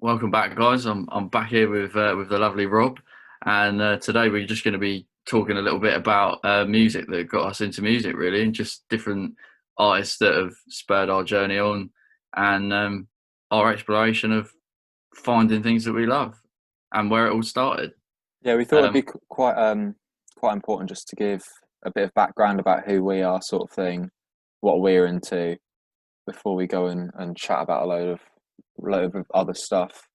Welcome back, guys. I'm back here with the lovely Rob, and today we're just going to be talking a little bit about music that got us into music, really, and just different artists that have spurred our journey on, and our exploration of finding things that we love, and where it all started. Yeah, we thought it'd Um, be quite important just to give a bit of background about who we are, sort of thing, what we're into, before we go and chat about a load of other stuff.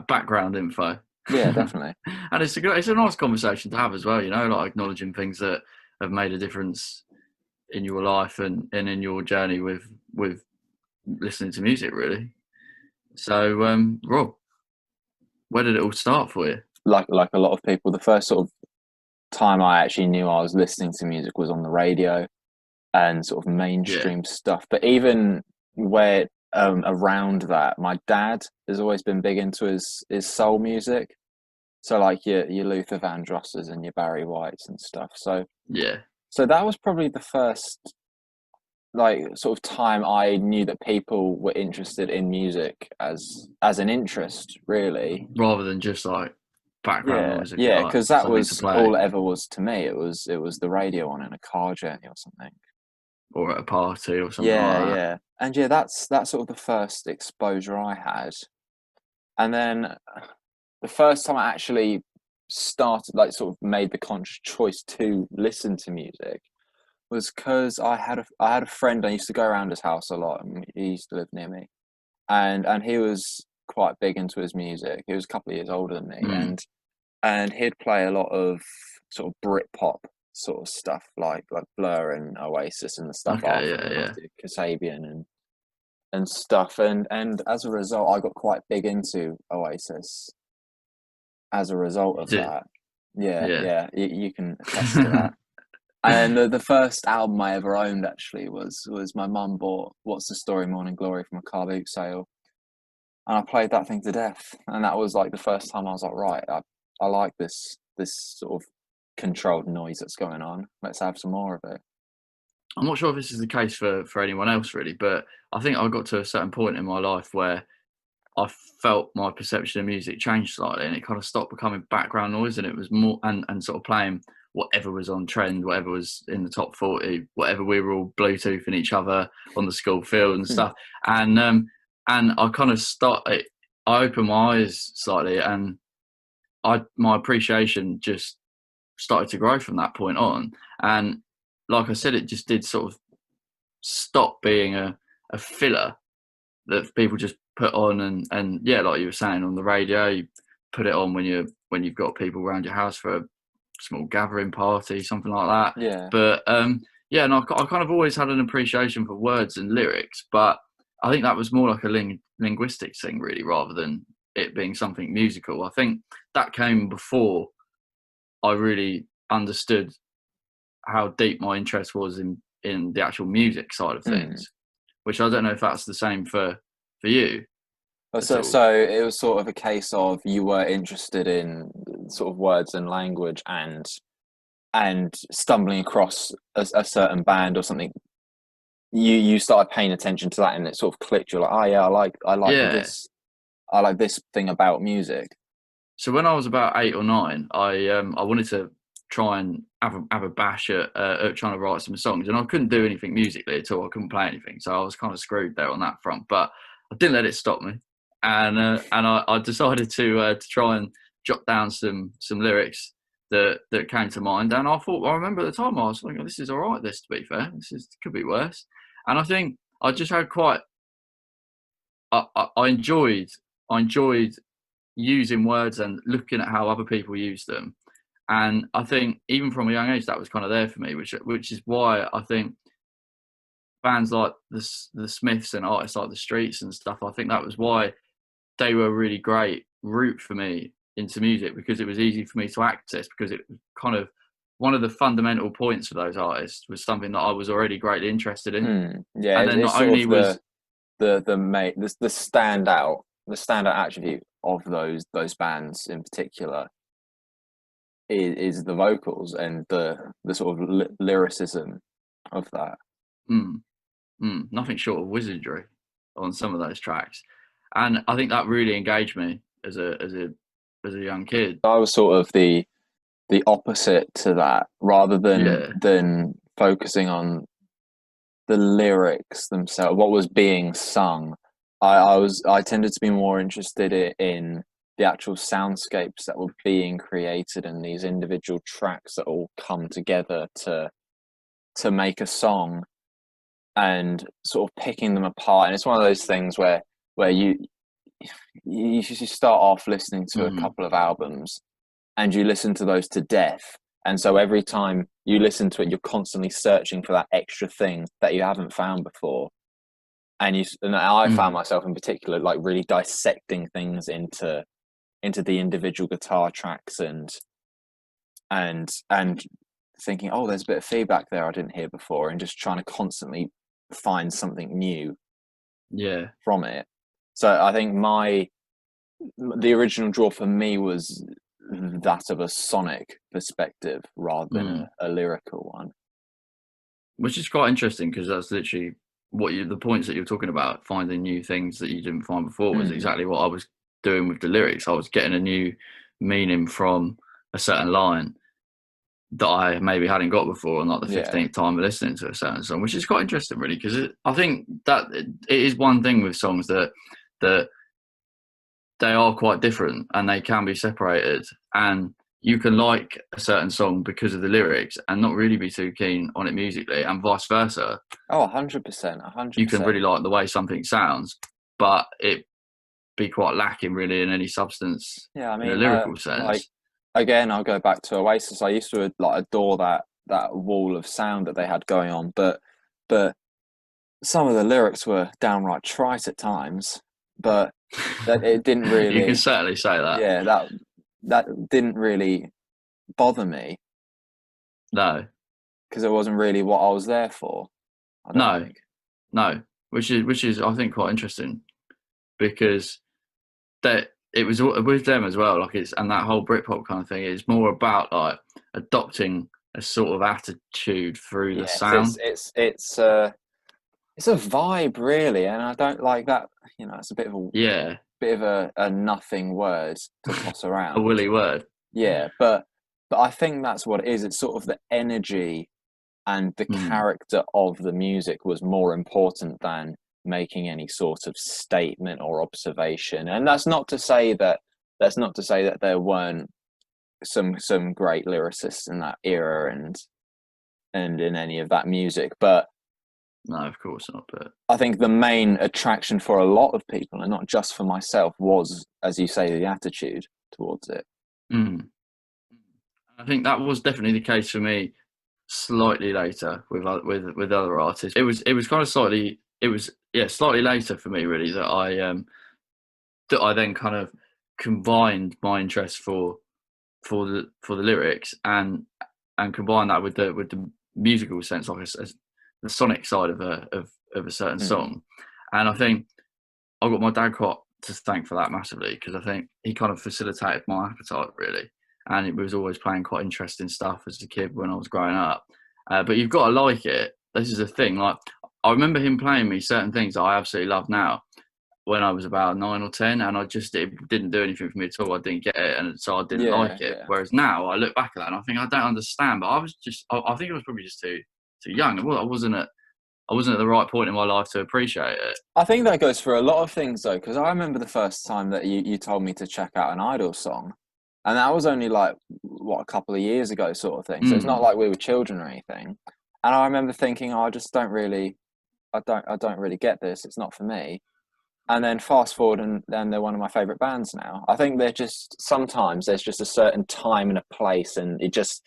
Background info, Yeah, and definitely. it's a nice conversation to have as well. Like acknowledging things that have made a difference in your life and in your journey with listening to music, really. So, Rob, where did it all start for you? Like a lot of people, the first sort of time I actually knew I was listening to music was on the radio and sort of Yeah, mainstream stuff. But even where around that, my dad has always been big into his soul music. So like your Luther Vandrosses and your Barry Whites and stuff. yeah, So that was probably the first like sort of time I knew that people were interested in music as an interest, really. rather than just like background Yeah, noise, yeah, like because that something to was play all it ever was to me. It was the radio on in a car journey or something. or at a party or something Yeah, like that. yeah, and yeah, that's sort of the first exposure I had, and then the first time I actually started, like, sort of made the conscious choice to listen to music was because I had a friend. I used to go around his house a lot, and he used to live near me, and he was quite big into his music. He was a couple of years older than me, Mm. and he'd play a lot of sort of Britpop sort of stuff, like Blur and Oasis and the stuff Okay, after yeah, them, yeah. after Kasabian and stuff. And as a result, I got quite big into Oasis as a result You of did, that. Yeah, yeah. yeah, you can attest to that. And the first album I ever owned actually was my mum bought "What's the Story, Morning Glory" from a car boot sale, and I played that thing to death. And that was like the first time I was like, right, I like this sort of controlled noise that's going on. Let's have some more of it. I'm not sure if this is the case for anyone else really, but I think I got to a certain point in my life where I felt my perception of music changed slightly, and it kind of stopped becoming background noise, and it was more and sort of playing whatever was on trend, whatever was in the top 40, whatever we were all Bluetoothing each other on the school field and Hmm. stuff. And I kind of started. I opened my eyes slightly, and I my appreciation just started to grow from that point on. And like I said, it just did sort of stop being a filler that people just put on and yeah, like you were saying on the radio, you put it on when you've got people around your house for a small gathering party, something like that. Yeah. But yeah, and I kind of always had an appreciation for words and lyrics, but I think that was more like a linguistic thing, really, rather than it being something musical. I think that came before I really understood how deep my interest was in the actual music side of Hmm. things, which I don't know if that's the same for you at So all. so it was sort of a case of you were interested in sort of words and language and stumbling across a certain band or something. You started paying attention to that and it sort of clicked. You're like, oh yeah, Yeah. I like this thing about music. So when I was about 8 or 9, I wanted to try and have a bash at trying to write some songs, and I couldn't do anything musically at all. I couldn't play anything, so I was kind of screwed there on that front. But I didn't let it stop me, and I decided to try and jot down some lyrics that came to mind. And I remember at the time I was thinking, this is all right. This, to be fair, could be worse. And I think I just had quite I enjoyed using words and looking at how other people use them. And I think even from a young age, that was kind of there for me, which is why I think bands like the Smiths and artists like the Streets and stuff. I think that was why they were a really great route for me into music, because it was easy for me to access, because it was kind of one of the fundamental points for those artists was something that I was already greatly interested in. Hmm. Yeah, And then it's not sort only of was the standout attribute of those bands in particular is the vocals and the sort of lyricism of that. mm, nothing short of wizardry on some of those tracks. and I think that really engaged me as a young kid. I was sort of the opposite to that, rather Yeah. than focusing on the lyrics themselves, what was being sung. I tended to be more interested in the actual soundscapes that were being created and these individual tracks that all come together to make a song, and sort of picking them apart. And it's one of those things where you start off listening to a Mm. couple of albums and you listen to those to death. And so every time you listen to it, you're constantly searching for that extra thing that you haven't found before. And I found Mm. myself in particular like really dissecting things into the individual guitar tracks, and thinking, oh, there's a bit of feedback there I didn't hear before, and just trying to constantly find something new Yeah. from it. So I think the original draw for me was that of a sonic perspective rather than Mm. a lyrical one. Which is quite interesting because that's literally the points that you're talking about, finding new things that you didn't find before, was Mm, exactly what I was doing with the lyrics. I was getting a new meaning from a certain line that I maybe hadn't got before on like the yeah, 15th time of listening to a certain song, which is quite interesting, really, because I think that it is one thing with songs that they are quite different and they can be separated, and you can like a certain song because of the lyrics and not really be too keen on it musically, and vice versa. oh, 100%, You can 100%. really like the way something sounds, but it be quite lacking really in any substance Yeah, I in a mean, lyrical like sense. again, I'll go back to Oasis. I used to like adore that wall of sound that they had going on, but some of the lyrics were downright trite at times. But that it didn't You can really, certainly say that. yeah, that didn't really bother me No, because it wasn't really what I was there for. I don't no, think. no, which is I think quite interesting because that it was with them as well. Like it's and that whole Britpop kind of thing is more about like adopting a sort of attitude through the Yes, sound. it's a vibe really, and I don't like that. You know, it's a Yeah, bit of a nothing word to toss a around. woolly word. Yeah, but I think that's what it is. It's sort of the energy and the Mm. character of the music was more important than making any sort of statement or observation. And that's not to say that there weren't some great lyricists in that era and in any of that music, but No, of course not. But I think the main attraction for a lot of people, and not just for myself, was, as you say, the attitude towards it. mm. I think that was definitely the case for me. Slightly later with other artists, it was kind of slightly it was yeah slightly later for me really that I then kind of combined my interest for the lyrics and combine that with the musical sense, like as the sonic side of a certain Mm, song. And I think I've got my dad quite to thank for that massively because I think he kind of facilitated my appetite really, and it was always playing quite interesting stuff as a kid when I was growing up. But you've got to like it. This is the thing. Like I remember him playing me certain things that I absolutely love now when I was about 9 or 10, and it didn't do anything for me at all. I didn't get it, and so I didn't yeah, like it. yeah. Whereas now I look back at that and I think I don't understand. But I think I was probably just too young. I wasn't at the right point in my life to appreciate it. I think that goes for a lot of things though, because I remember the first time that you told me to check out an Idol song, and that was only like what, a couple of years ago, sort of thing. So it's not Mm. like we were children or anything. And I remember thinking, oh, I just don't really, I don't really get this. It's not for me. And then fast forward, and then they're one of my favorite bands now. I think they're just sometimes there's just a certain time and a place, and it just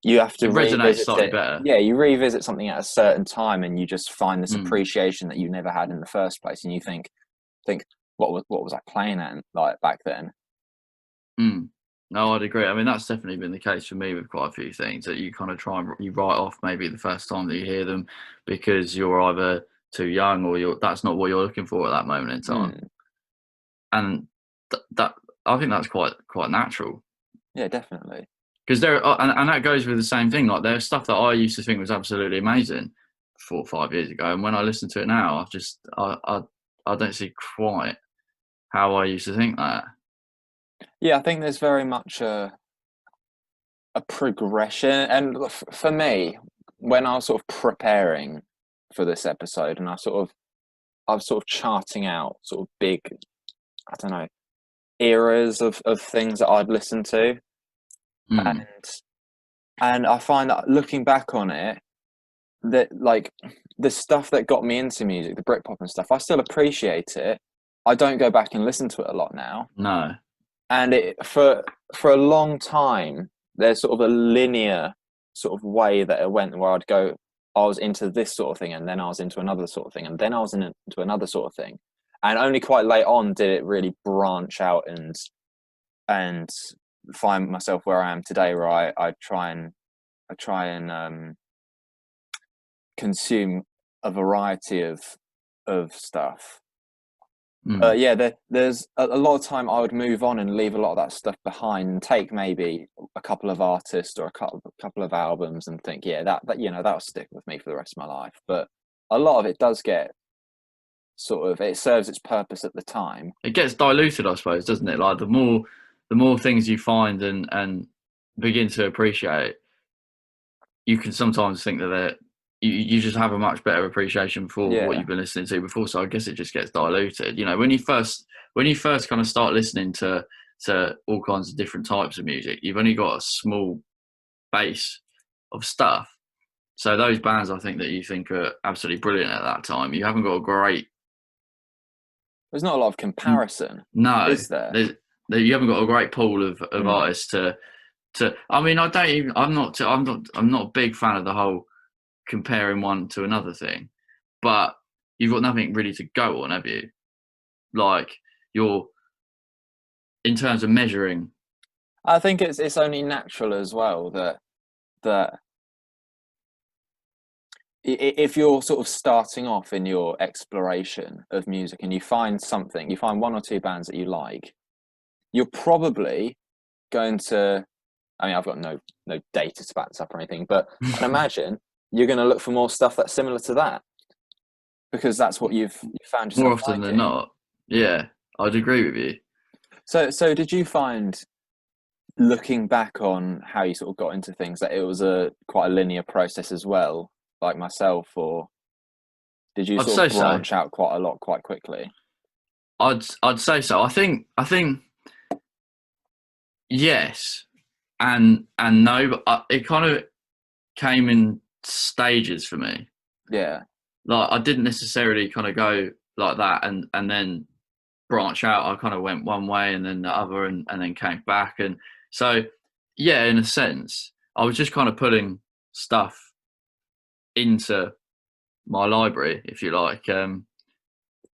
you have to It resonates revisit slightly it. better. Yeah, you revisit something at a certain time, and you just find this Mm. appreciation that you never had in the first place, and you think what was I playing at like back then? Mm. No, I'd agree. I mean, that's definitely been the case for me with quite a few things that you kind of you write off maybe the first time that you hear them because you're either too young or that's not what you're looking for at that moment in time. Mm, And that I think that's quite natural yeah, definitely. because and that goes with the same thing. Like there's stuff that I used to think was absolutely amazing 4 or 5 years ago, and when I listen to it now, I don't see quite how I used to think that. Yeah, I think there's very much a progression, and for me, when I was sort of preparing for this episode, and I was sort of charting out sort of big, I don't know, eras of things that I'd listened to, Mm, and I find that looking back on it, that like the stuff that got me into music, the Britpop and stuff, I still appreciate it. I don't go back and listen to it a lot now, no. and for a long time, there's sort of a linear sort of way that it went where I'd go, I was into this sort of thing, and then I was into another sort of thing, and then I was into another sort of thing, and only quite late on did it really branch out and find myself where I am today, where I try and consume a variety of stuff. Mm. Yeah, there's a lot of time I would move on and leave a lot of that stuff behind and take maybe a couple of artists or a couple of albums and think, yeah, that you know, that'll stick with me for the rest of my life. But a lot of it does get sort of, it serves its purpose at the time. It gets diluted, I suppose, doesn't it? Like the more things you find and begin to appreciate, you can sometimes think that you just have a much better appreciation for what Yeah, you've been listening to before. So I guess it just gets diluted. You know, when you first kind of start listening to all kinds of different types of music, you've only got a small base of stuff. So those bands I think that you think are absolutely brilliant at that time, you haven't got a great there's not a lot of comparison, no. is there? You haven't got a great pool of Mm. artists to. I mean, I don't even. I'm not a big fan of the whole comparing one to another thing, but you've got nothing really to go on, have you? Like you're in terms of measuring. I think it's only natural as well that if you're sort of starting off in your exploration of music and you find something, you find one or two bands that you like, you're probably going to, I mean, I've got no data to back this up or anything, but I'd imagine you're going to look for more stuff that's similar to that because that's what you found More yourself often than liking. not. Yeah, I'd agree with you. So did you find, looking back on how you sort of got into things, that it was a quite a linear process as well, like myself, or did you I'd sort of say so. branch out quite a lot quite quickly? I'd say so. I think yes, and no, but it kind of came in stages for me. Yeah, Like I didn't necessarily kind of go like that and then branch out. I kind of went one way and then the other and then came back. And so, yeah, in a sense, I was just kind of putting stuff into my library, if you like,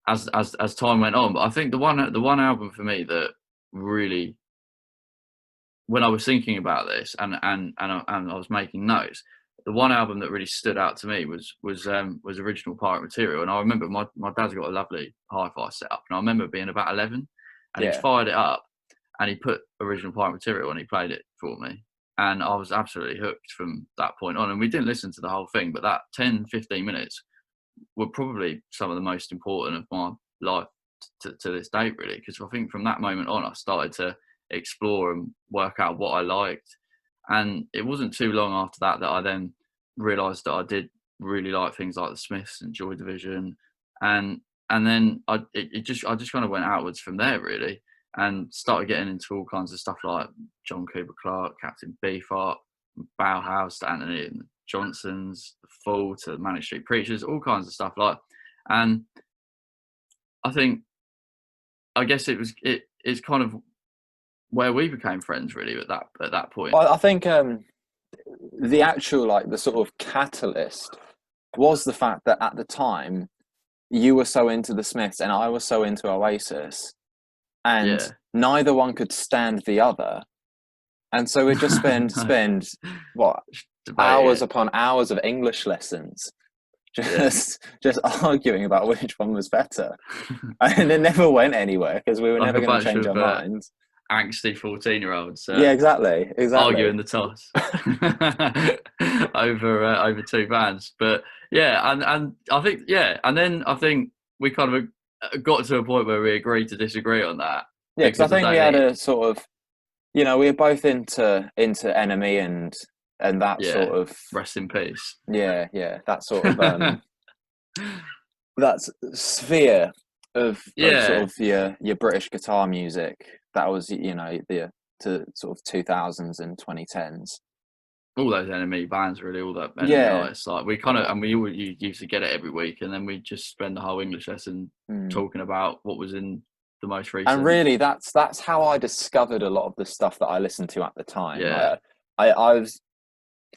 as time went on. But I think the one album for me that really, when I was thinking about this and I was making notes, the one album that really stood out to me was Original Pirate Material. And I remember my dad's got a lovely hi-fi setup, and I remember being about 11, and he yeah. fired it up, and he put Original Pirate Material and he played it for me, and I was absolutely hooked from that point on. And we didn't listen to the whole thing, but that 10-15 minutes were probably some of the most important of my life to this date, really, because I think from that moment on I started to explore and work out what I liked. And it wasn't too long after that that I then realised that I did really like things like the Smiths and Joy Division, and then I just kind of went outwards from there, really, and started getting into all kinds of stuff like John Cooper Clarke, Captain Beefheart, Bauhaus, to Anthony and the Johnsons, The Fall to Manic Street Preachers, all kinds of stuff like. And I think, I guess it's kind of where we became friends, really, at that point. Well, I think the actual, like, the sort of catalyst was the fact that at the time you were so into the Smiths and I was so into Oasis, and Yeah. neither one could stand the other, and so we'd just No, spend what, just debate hours it. upon hours of English lessons Yeah. just arguing about which one was better, and it never went anywhere because we were Like never a going to bunch change of our minds. angsty 14-year-olds Yeah, exactly, exactly. arguing the toss over two bands. But yeah, and I think, yeah, and then I think we kind of got to a point where we agreed to disagree on that Yeah, because I because I think we don't had think, a sort of, we were both into Enemy and that yeah, sort of, rest in peace. yeah, that sort of that sphere of sort Yeah, of your British guitar music. That was the to sort of 2000s and 2010s. all those enemy bands, really, all that enemy Yeah, artists. Like we kind of, yeah. and we all used to get it every week, and then we just spend the whole English lesson Mm. talking about what was in the most And recent. really, that's how I discovered a lot of the stuff that I listened to at the time. Yeah, I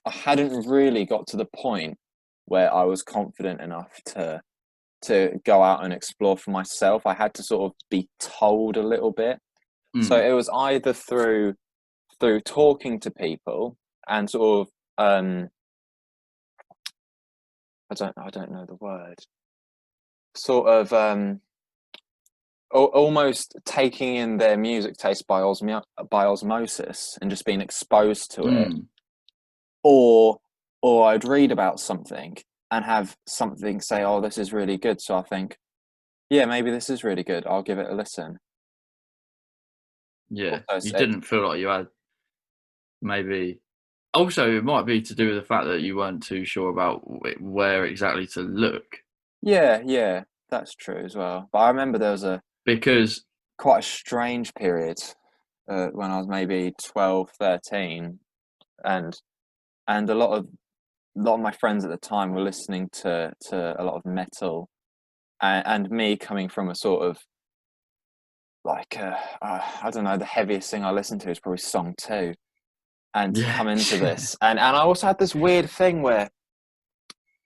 hadn't really got to the point where I was confident enough to go out and explore for myself. I had to sort of be told a little bit. So mm, it was either through talking to people and sort of I don't know the word. Sort of almost taking in their music taste by osmosis and just being exposed to it, mm, or I'd read about something and have something say, "Oh, this is really good." So I think, yeah, maybe this is really good. I'll give it a listen. yeah. Also, You didn't feel like you had maybe. Also, it might be to do with the fact that you weren't too sure about where exactly to look yeah, that's true as well. But I remember there was a because quite a strange period when I was maybe 12, 13, and a lot of my friends at the time were listening to a lot of metal, and me coming from a sort of like I don't know, the heaviest thing I listened to is probably Song Two, and to yeah, come into this, and I also had this weird thing where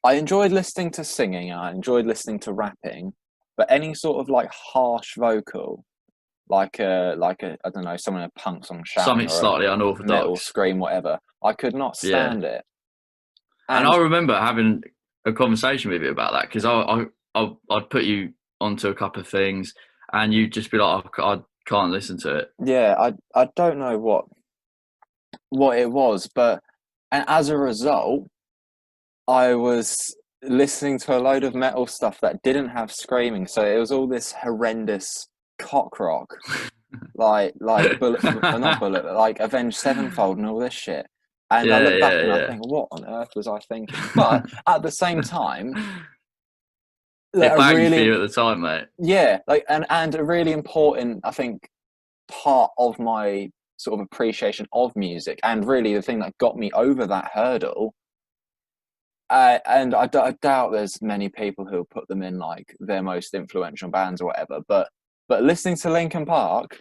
I enjoyed listening to singing, and I enjoyed listening to rapping, but any sort of like harsh vocal, like a I don't know, someone in a punk song shouting something or a slightly metal unorthodox. scream, whatever, I could not Yeah, stand it. and I And remember having a conversation with you about that because I'd put you onto a couple of things, and you'd just be like, I can't listen to it yeah, I don't know what it was, but and as a result, I was listening to a load of metal stuff that didn't have screaming, so it was all this horrendous cock rock, like Bullet for not Bullet, but like Avenged Sevenfold and all this shit. And I Yeah, look back and I yeah, think, what on earth was I thinking? But at the same time, yeah. like It a banged for really you at the time, mate. yeah, like and a really important, I think, part of my sort of appreciation of music, and really the thing that got me over that hurdle. And I doubt there's many people who put them in like their most influential bands or whatever. But listening to Linkin Park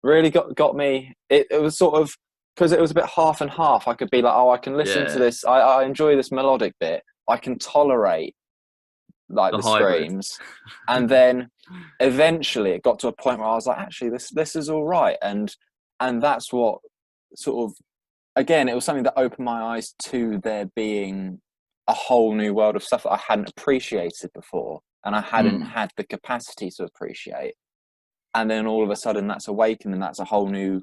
really got me. It was sort of because it was a bit half and half. I could be like, oh, I can listen to Yeah, this. I enjoy this melodic bit. I can tolerate like the the hybrid. screams, and then eventually it got to a point where I was like, actually, this is all right, and that's what sort of again, it was something that opened my eyes to there being a whole new world of stuff that I hadn't appreciated before, and I hadn't Mm, had the capacity to appreciate. And then all of a sudden, that's awakened, and that's a whole new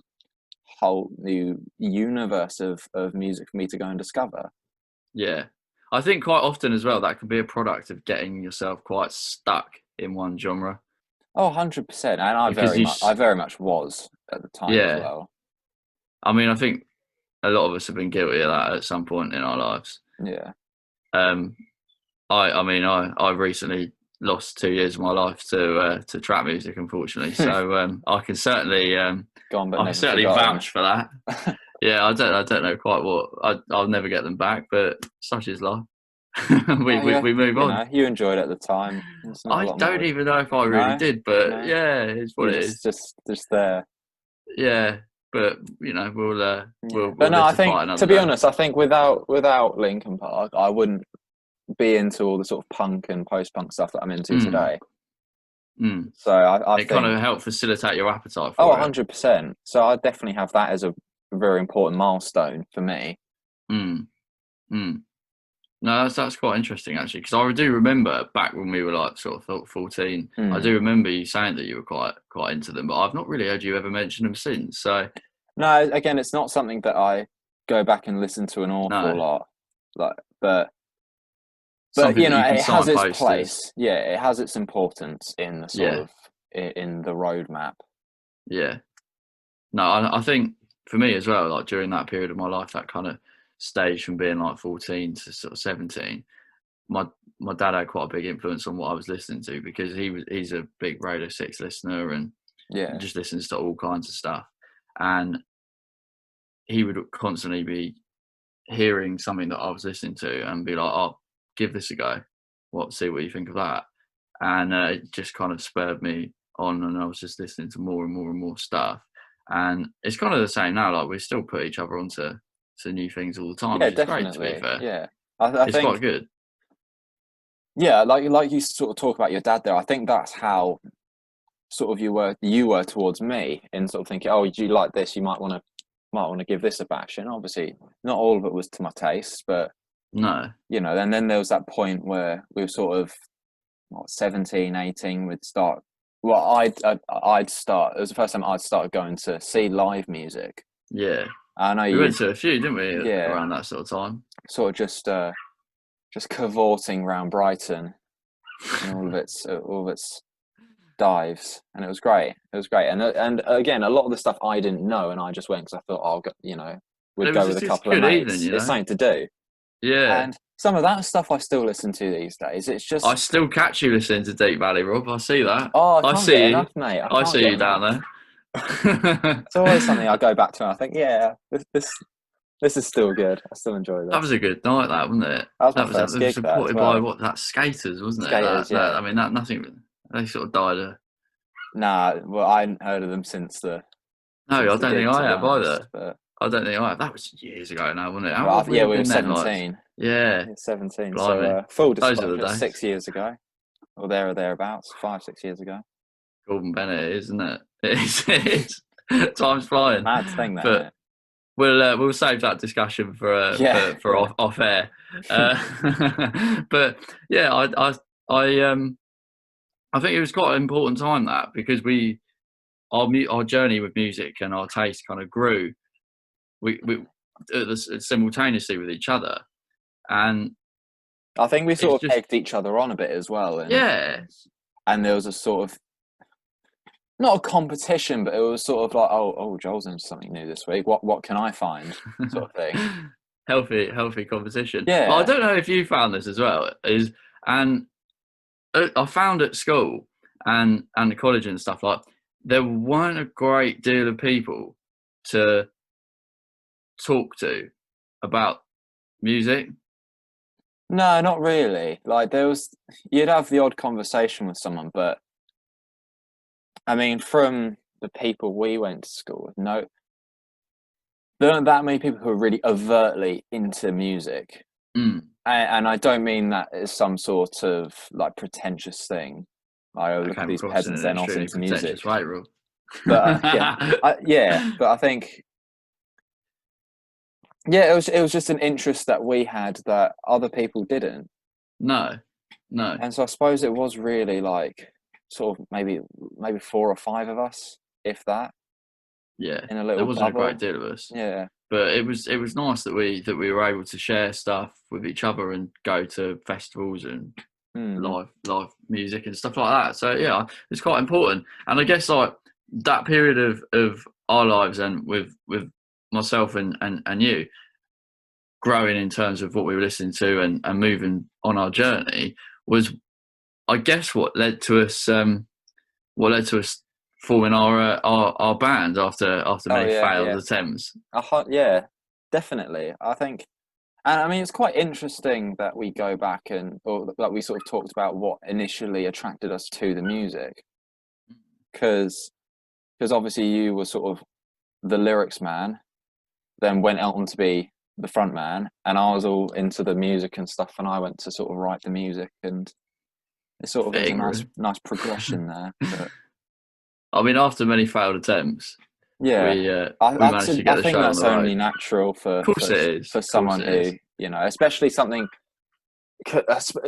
universe of music for me to go and discover. yeah. I think quite often as well that can be a product of getting yourself quite stuck in one genre Oh, 100%. And because I very much was at the time as yeah. well. I mean, I think a lot of us have been guilty of that at some point in our lives. Yeah. Um, I mean, I recently lost 2 years of my life to trap music, unfortunately. So I can certainly Gone but I can never certainly forgotten. vouch for that. Yeah, I don't know quite what I'll never get them back, but such is life. No, yeah, We move on. you enjoyed it at the time. There's not a I lot more don't we even know if I really no, did, but no. yeah, it's what You it is. just there. Yeah, but Yeah, but we'll no, live I to think fight another to be day. honest, I think without Linkin Park, I wouldn't be into all the sort of punk and post punk stuff that I'm into Mm, today. mm. So I It kind think of helped facilitate your appetite oh, for it. 100%. So I definitely have that as a very important milestone for me. Mm, mm. No, that's quite interesting actually, because I do remember back when we were like sort of 14. I Mm. do remember you saying that you were quite into them, but I've not really heard you ever mention them since. So No, again, it's not something that I go back and listen to an awful no, lot. Like, but But something you that know, you can it has its signpost as. place. Yeah, it has its importance in the sort Yeah, of in the roadmap. yeah. No, I think for me as well, like during that period of my life, that kind of stage from being like 14 to sort of 17, my my dad had quite a big influence on what I was listening to because he's a big Radio 6 listener and Yeah, just listens to all kinds of stuff. And he would constantly be hearing something that I was listening to and be like, "Oh, give this a go. See what you think of that." And it just kind of spurred me on, and I was just listening to more and more and more stuff. And it's kind of the same now. Like we still put each other onto new things all the time, yeah, which is great. To be definitely. fair, Yeah, I it's quite think good. yeah, like you sort of talk about your dad there. I think that's how sort of you were towards me in sort of thinking, oh, do you like this? You might want to give this a bash. And obviously, not all of it was to my taste, but No, you know, and then there was that point where we were sort of what, 17, 18, we'd start. Well, I'd start. It was the first time I'd started going to see live music. yeah, I know we you, went to a few, didn't we, yeah, around that sort of time? sort of just cavorting around Brighton and all of its dives, and it was great. It was great, and again, a lot of the stuff I didn't know, and I just went because I thought, oh, you know, And we'd it was go with just a it's a couple of good evening, mates. you It's know. something to do, Yeah, and some of that stuff I still listen to these days. It's I just, still catch you listening to Deep Valley, Rob. I see that. oh, I I can't get see you. enough, mate. I I can't see get you down enough. there. It's always something I go back to, and I think, yeah, this is still good. I still enjoy That this. was a good night, that wasn't it? That was my That was it first was gig, that as supported by well. what that skaters, wasn't it? Skaters, That yeah. I mean that nothing. They sort of died. Nah, well, I hadn't heard of them since the No, I don't think gig, to I be have honest. either. But I don't think I have. That was years ago now, wasn't it? How well, old would we yeah, have we were been then? Like, 17. yeah, Yeah, 17. So, blimey, full those are the disclosure, days. 6 years ago, or there or thereabouts, 5, 6 years ago. Gordon Bennett, isn't it? It is. It is. Time's flying. Mad thing, that, But innit? we'll save that discussion Yeah, for yeah. off air. But yeah, I think it was quite an important time that because our journey with music and our taste kind of grew we simultaneously with each other, and I think we it's sort of just egged each other on a bit as well, yeah, and there was a sort of not a competition, but it was sort of like, oh, Joel's into something new this week. What can I find, sort of thing. healthy competition. But I Yeah. don't know if you found this as well. And I found at school and college and stuff like there weren't a great deal of people to talk to about music. No, not really. Like you'd have the odd conversation with someone, but I mean, from the people we went to school with, no, there aren't that many people who are really overtly into music. Mm. And I don't mean that as some sort of like pretentious thing. Like, oh, That look at came these across in peasants; an they're not extremely into pretentious music. way, Rob. But yeah. But I think, yeah, it was just an interest that we had that other people didn't. No, no. And so I suppose it was really like sort of maybe 4 or 5 of us, if that, Yeah, in a there little wasn't a great bubble. deal of us, Yeah. but it was nice that we were able to share stuff with each other and go to festivals and Mm. live music and stuff like that. So yeah, it's quite important. And I guess like that period of our lives and with myself and you growing in terms of what we were listening to and moving on our journey was, I guess, what led to us forming our band after Oh many yeah, failed yeah. attempts. Yeah, definitely. I think, and I mean, it's quite interesting that we go back or that we sort of talked about what initially attracted us to the music, because obviously you were sort of the lyrics man, then went on to be the front man, and I was all into the music and stuff, and I went to sort of write the music, and it was a Fitting, really. nice progression there. But I mean, after many failed attempts, yeah, we managed to get I the think show on that's the road. only natural Of course it is. for Of course someone it is. who, you know, especially something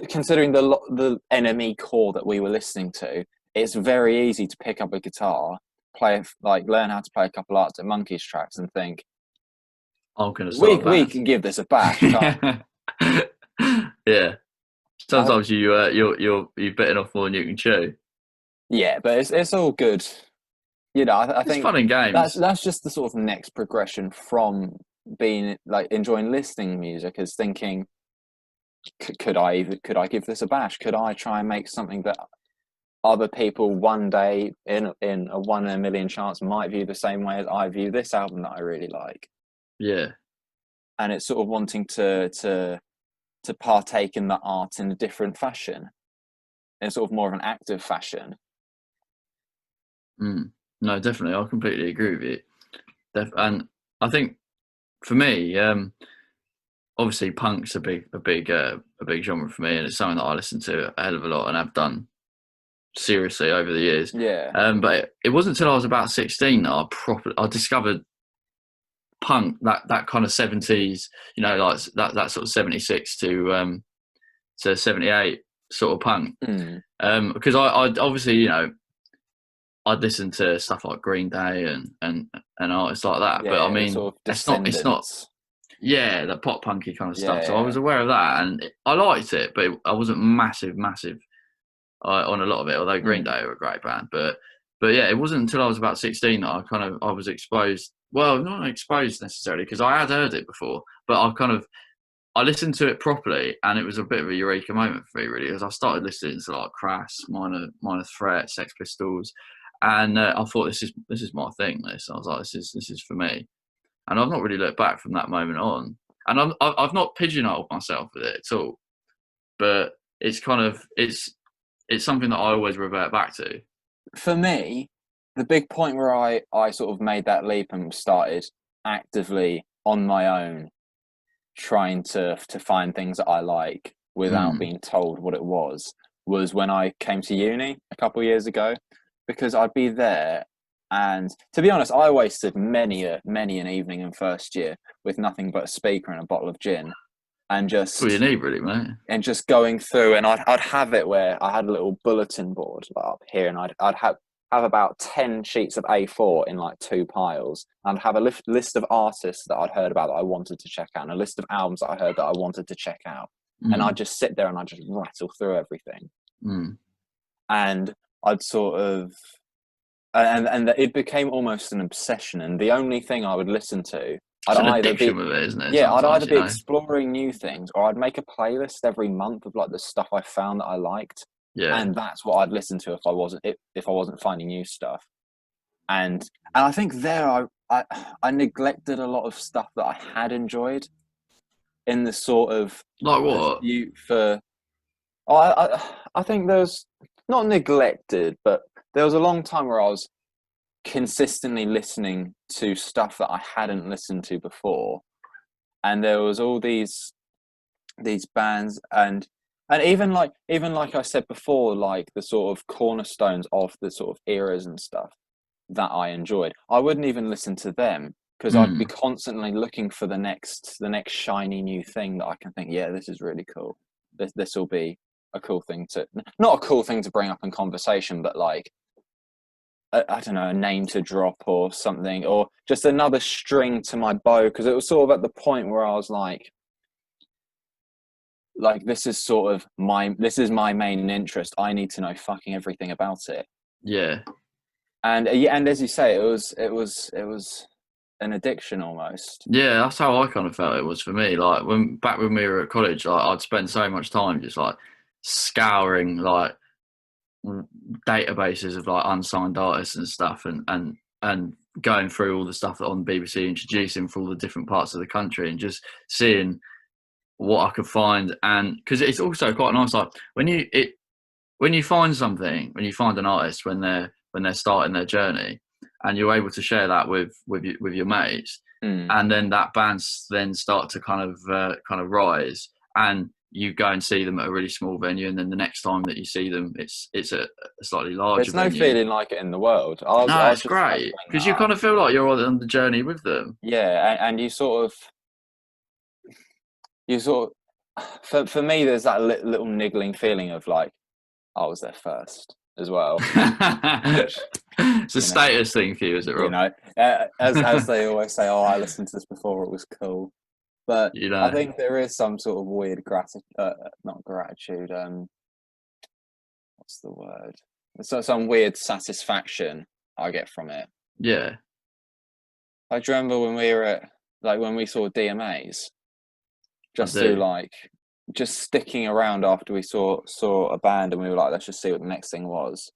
considering the enemy core that we were listening to. It's very easy to pick up a guitar, learn how to play a couple Arctic Monkeys tracks, and think I'm gonna start a we band. can give this a bash, can't Yeah, I, Sometimes you're bitten off more than you can chew. yeah, but it's all good. You know, I It's think fun in games. that's just the sort of next progression from being like enjoying listening music is thinking, could I give this a bash? Could I try and make something that other people one day in a 1 in a million chance might view the same way as I view this album that I really like? Yeah. And it's sort of wanting to partake in the art in a different fashion, in sort of more of an active fashion. Mm. No, definitely. I completely agree with you. And I think for me, obviously punk's a big genre for me, and it's something that I listen to a hell of a lot and have done seriously over the years. Yeah. But it wasn't until I was about 16 that I discovered punk, that kind of 70s, like that sort of 76 to 78 sort of punk. Mm. Because I obviously, I'd listen to stuff like Green Day and artists like that, but I Yeah, the mean, sort of it's not, Descendants. yeah, the pop punky kind of stuff. So I Yeah. was aware of that, and I liked it, but I wasn't massive on a lot of it. Although Green Mm. Day are a great band, but yeah, it wasn't until I was about 16 that I was exposed. Well, not exposed necessarily because I had heard it before, but I listened to it properly, and it was a bit of a eureka moment for me, really, because I started listening to like Crass, Minor Threat, Sex Pistols, and I thought this is my thing. I was like, this is for me, and I've not really looked back from that moment on, and I've not pigeonholed myself with it at all, but it's something that I always revert back to. For me, the big point where I sort of made that leap and started actively on my own trying to find things that I like without Mm. being told what it was when I came to uni a couple of years ago, because I'd be there, and to be honest, I wasted many an evening in first year with nothing but a speaker and a bottle of gin, and That's all you need, really, mate. just going through, and I'd have it where I had a little bulletin board like up here, and I'd have about 10 sheets of A4 in like two piles. I'd have a list of artists that I'd heard about that I wanted to check out, and a list of albums that I heard that I wanted to check out. And I'd Mm. just sit there and I'd just rattle through everything. Mm. And I'd sort of, and it became almost an obsession. And the only thing I would listen to, It's I'd an either be, addiction with it, isn't it? yeah, I'd Sometimes, either be exploring new things, or I'd make a playlist every month of like the stuff I found that I liked, Yeah, and that's what I'd listen to if I wasn't finding new stuff. And I think there I neglected a lot of stuff that I had enjoyed in the sort of like what? pursuit for. Oh, I think there's not neglected, but there was a long time where I was consistently listening to stuff that I hadn't listened to before, and there was all these bands, and even like I said before, like the sort of cornerstones of the sort of eras and stuff that I enjoyed. I wouldn't even listen to them because I'd be Mm. constantly looking for the next shiny new thing that I can think, yeah, this is really cool. This will be a cool thing to, not a cool thing to bring up in conversation, but like I don't know, a name to drop or something, or just another string to my bow. Because it was sort of at the point where I was like this is my main interest. I need to know fucking everything about it. Yeah, And as you say, it was an addiction almost. yeah. That's how I kind of felt it was for me. Like when we were at college, like, I'd spend so much time just like scouring like databases of like unsigned artists and stuff, and going through all the stuff that on BBC introducing for all the different parts of the country, and just seeing what I could find. And because it's also quite nice, like when you find something, when you find an artist when they're starting their journey, and you're able to share that with your mates, Mm. and then that bands then start to kind of rise, and you go and see them at a really small venue, and then the next time that you see them, it's a slightly larger There's no venue. feeling like it in the world. I No, was it's just about to great bring because that you up. kind of feel like you're on the journey with them. Yeah, and you sort of for me, there's that little niggling feeling of like I was there first as well, which It's a you know, status thing for you, is it, you Rob? know, as they always say, oh, I listened to this before, it was cool. But You I know, think there is some sort of weird not gratitude. What's the word? So some weird satisfaction I get from it. yeah, I do you remember when we were at like when we saw DMAs, I just through do. like just sticking around after we saw a band and we were like, let's just see what the next thing was.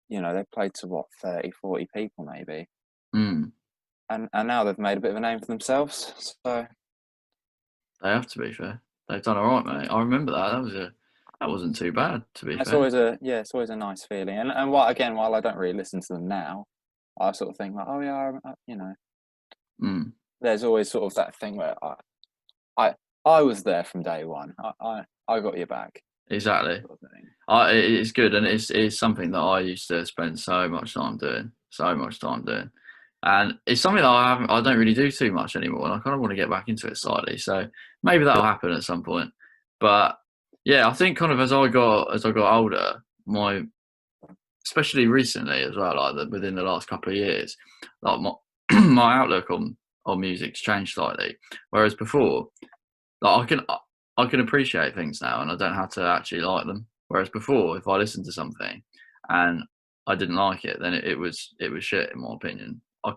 You know, they played to what 30, 40 people maybe, Mm, and now they've made a bit of a name for themselves. So they have, to be fair. They've done all right, mate. I remember that. That wasn't too bad, to be it's fair. always a it's always a nice feeling. And what again, while I don't really listen to them now, I sort of think like, oh yeah, you know, Mm, there's always sort of that thing where I I was there from day one. I got your back, exactly. sort of thing. It's good, and it's something that I used to spend so much time doing, and it's something that I don't really do too much anymore, and I kind of want to get back into it slightly. So maybe that'll happen at some point. But yeah, I think kind of as I got older, my especially recently as well, like within the last couple of years, like my my outlook on music's changed slightly. Whereas before, like I can appreciate things now, and I don't have to actually like them. Whereas before, if I listened to something and I didn't like it, then it was shit in my opinion. Yeah, I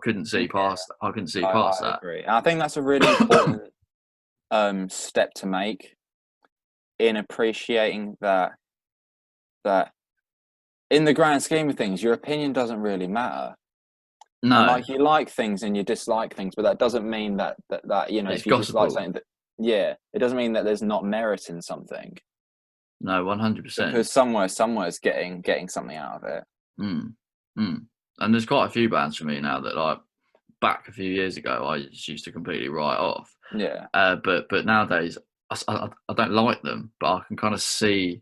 couldn't see past I that. agree. And I think that's a really important step to make in appreciating that in the grand scheme of things, your opinion doesn't really matter. And No, like you like things and you dislike things, but that doesn't mean that you know it's if you dislike gossipable. something that yeah, it doesn't mean that there's not merit in something No, 100%. because somewhere's getting something out of it. Mm, mm. And there's quite a few bands for me now that like back a few years ago I just used to completely write off. Yeah, But nowadays I don't like them, but I can kind of see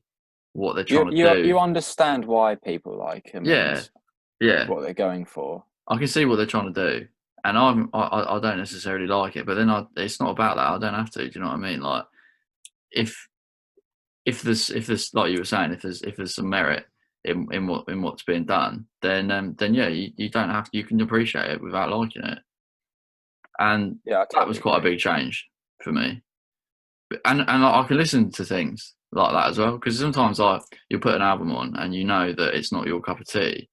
what they're trying to do. you understand why people like them and Yeah, yeah. what they're going for. I can see what they're trying to do, and I don't necessarily like it. But then it's not about that. I don't have to. Do you know what I mean? Like if if there's like you were saying, if there's some merit in what's being done, then yeah, you don't have to. You can appreciate it without liking it, and Yeah, I that totally was quite a agree. big change for me. And I can listen to things like that as well because sometimes like you'll put an album on and you know that it's not your cup of tea,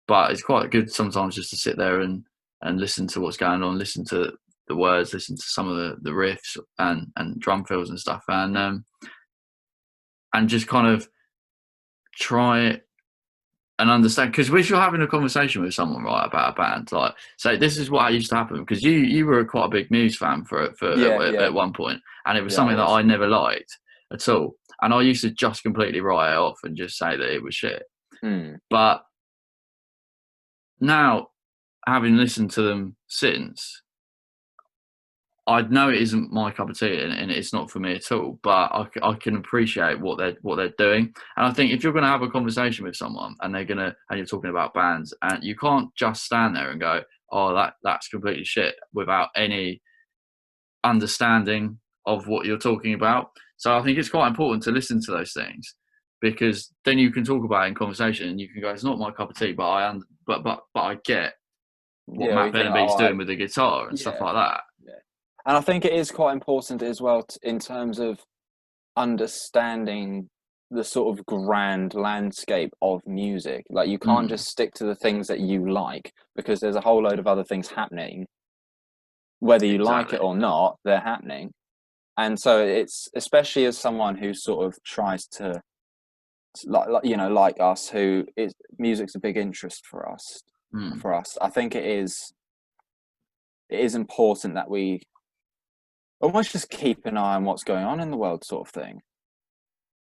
but it's quite good sometimes just to sit there and listen to what's going on, listen to the words, listen to some of the riffs and drum fills and stuff, and just kind of try and understand. Because if you're having a conversation with someone right about a band, like say this is what used to happen because you were quite a big Muse fan Yeah, yeah, at one point, and it was yeah. I something that was. I never liked at all, and I used to just completely write it off and just say that it was shit. Hmm. But now, having listened to them since, I know it isn't my cup of tea and it's not for me at all, but I can appreciate what they're doing. And I think if you're going to have a conversation with someone and and you're talking about bands, and you can't just stand there and go, "Oh, that's completely shit," without any understanding of what you're talking about. So I think it's quite important to listen to those things because then you can talk about it in conversation and you can go, "It's not my cup of tea, but but I get what Yeah, Matt we can. Benaby's Oh, doing with the guitar and stuff yeah, like that." yeah. And I think it is quite important as well in terms of understanding the sort of grand landscape of music. Like you can't Mm, just stick to the things that you like because there's a whole load of other things happening. Whether you like it exactly. or not, they're happening. And so it's especially as someone who sort of tries to like you know like us who is music's a big interest for us Mm. I think it is important that we almost just keep an eye on what's going on in the world sort of thing.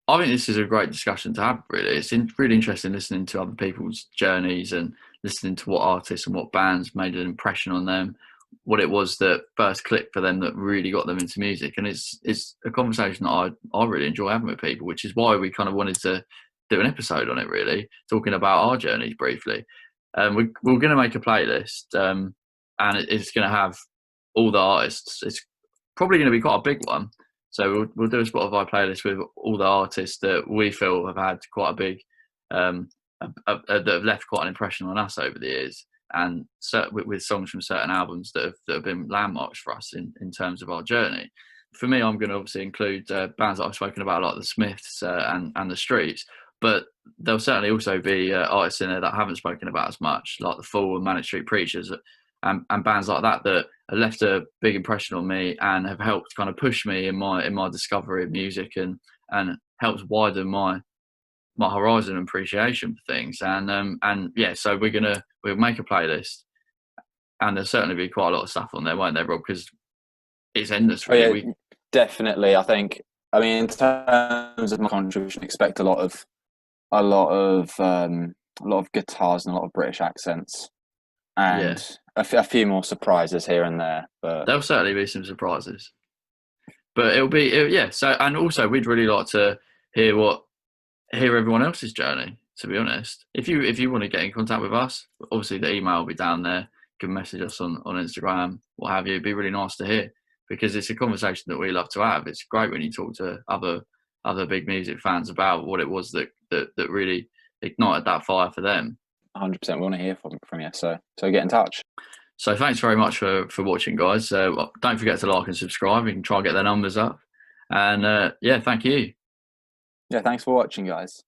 I think this is a great discussion to have. Really, really interesting listening to other people's journeys and listening to what artists and what bands made an impression on them, what it was that first clicked for them that really got them into music. And it's a conversation that I really enjoy having with people, which is why we kind of wanted to do an episode on it. Really, talking about our journeys briefly. We're going to make a playlist, and it's going to have all the artists. It's probably going to be quite a big one. So we'll do a Spotify playlist with all the artists that we feel have had quite a big, that have left quite an impression on us over the years, and with songs from certain albums that have been landmarks for us in terms of our journey. For me, I'm going to obviously include bands that I've spoken about, like the Smiths and the Streets, but there'll certainly also be artists in there that I haven't spoken about as much, like the Fall and Manic Street Preachers, and bands like that have left a big impression on me and have helped kind of push me in my discovery of music, and helped widen my horizon and appreciation for things. And yeah, so we'll make a playlist, and there'll certainly be quite a lot of stuff on there, won't there, Rob? Because it's endless, Oh really. yeah, definitely. I mean, in terms of my contribution, expect a lot of guitars and a lot of British accents, Yeah, and a few more surprises here and there. But there'll certainly be some surprises, but yeah. So, and also we'd really like to hear everyone else's journey. To be honest, if you want to get in contact with us, obviously the email will be down there. You can message us on Instagram, what have you. It'd be really nice to hear, because it's a conversation that we love to have. It's great when you talk to other big music fans about what it was that really ignited that fire for them. 100%, we want to hear from you. So get in touch. So thanks very much for watching, guys. Don't forget to like and subscribe. You can try and get their numbers up. And yeah, thank you. Yeah, thanks for watching, guys.